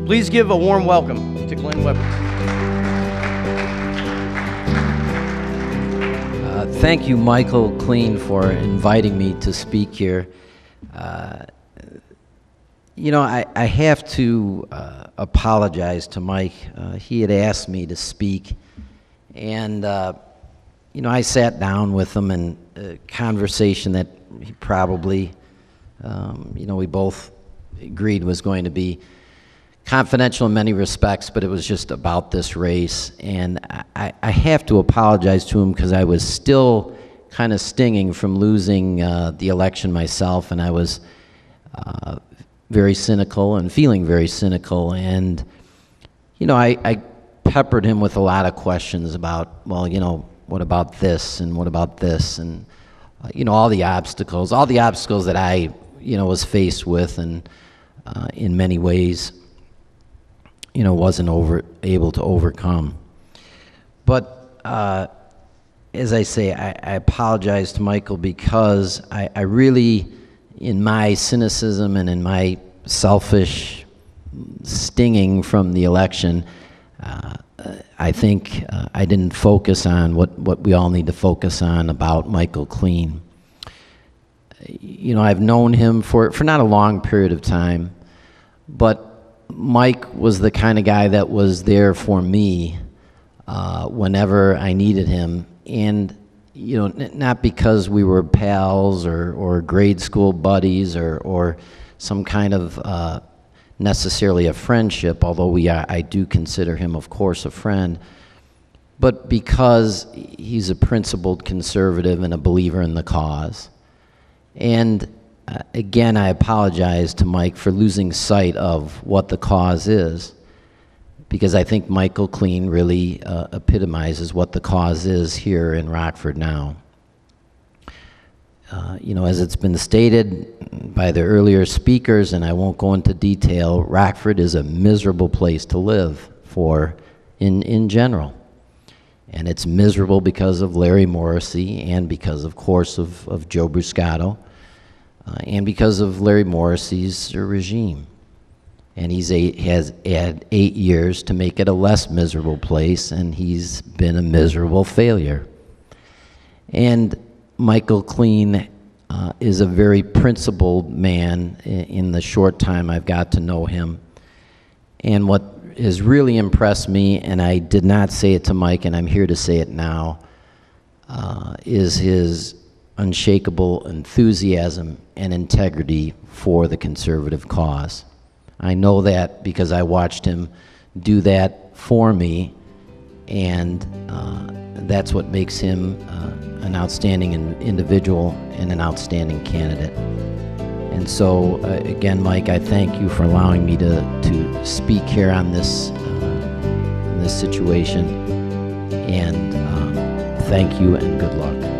Please give a warm welcome to Glenn Weber. Thank you, Michael Kleen, for inviting me to speak here. You know, I have to apologize to Mike. He had asked me to speak, and you know, I sat down with him, and a conversation that he probably, you know, we both agreed was going to be confidential in many respects, but it was just about this race. And I have to apologize to him because I was still kind of stinging from losing the election myself, and I was very cynical and feeling very cynical. And, you know, I peppered him with a lot of questions about, well, you know, what about this and what about this, and, you know, all the obstacles that I, you know, was faced with, and in many ways, you know, wasn't able to overcome. But as I say, I apologize to Michael because I really, in my cynicism and in my selfish stinging from the election, I think I didn't focus on what we all need to focus on about Michael Kleen. You know, I've known him for not a long period of time, but Mike was the kind of guy that was there for me whenever I needed him. And, you know, not because we were pals or grade school buddies or some kind of necessarily a friendship, although I do consider him, of course, a friend, but because he's a principled conservative and a believer in the cause. And again, I apologize to Mike for losing sight of what the cause is, because I think Michael Kleen really epitomizes what the cause is here in Rockford now. You know, as it's been stated by the earlier speakers, and I won't go into detail, Rockford is a miserable place to live in general. And it's miserable because of Larry Morrissey, and because, of course, of Joe Bruscato, and because of Larry Morrissey's regime. And has had 8 years to make it a less miserable place, and he's been a miserable failure. And Michael Kleen is a very principled man in the short time I've got to know him. And what has really impressed me, and I did not say it to Mike, and I'm here to say it now, is his unshakable enthusiasm and integrity for the conservative cause. I know that because I watched him do that for me, and that's what makes him an outstanding individual and an outstanding candidate. And so, again, Mike, I thank you for allowing me to speak here on this situation, and thank you and good luck.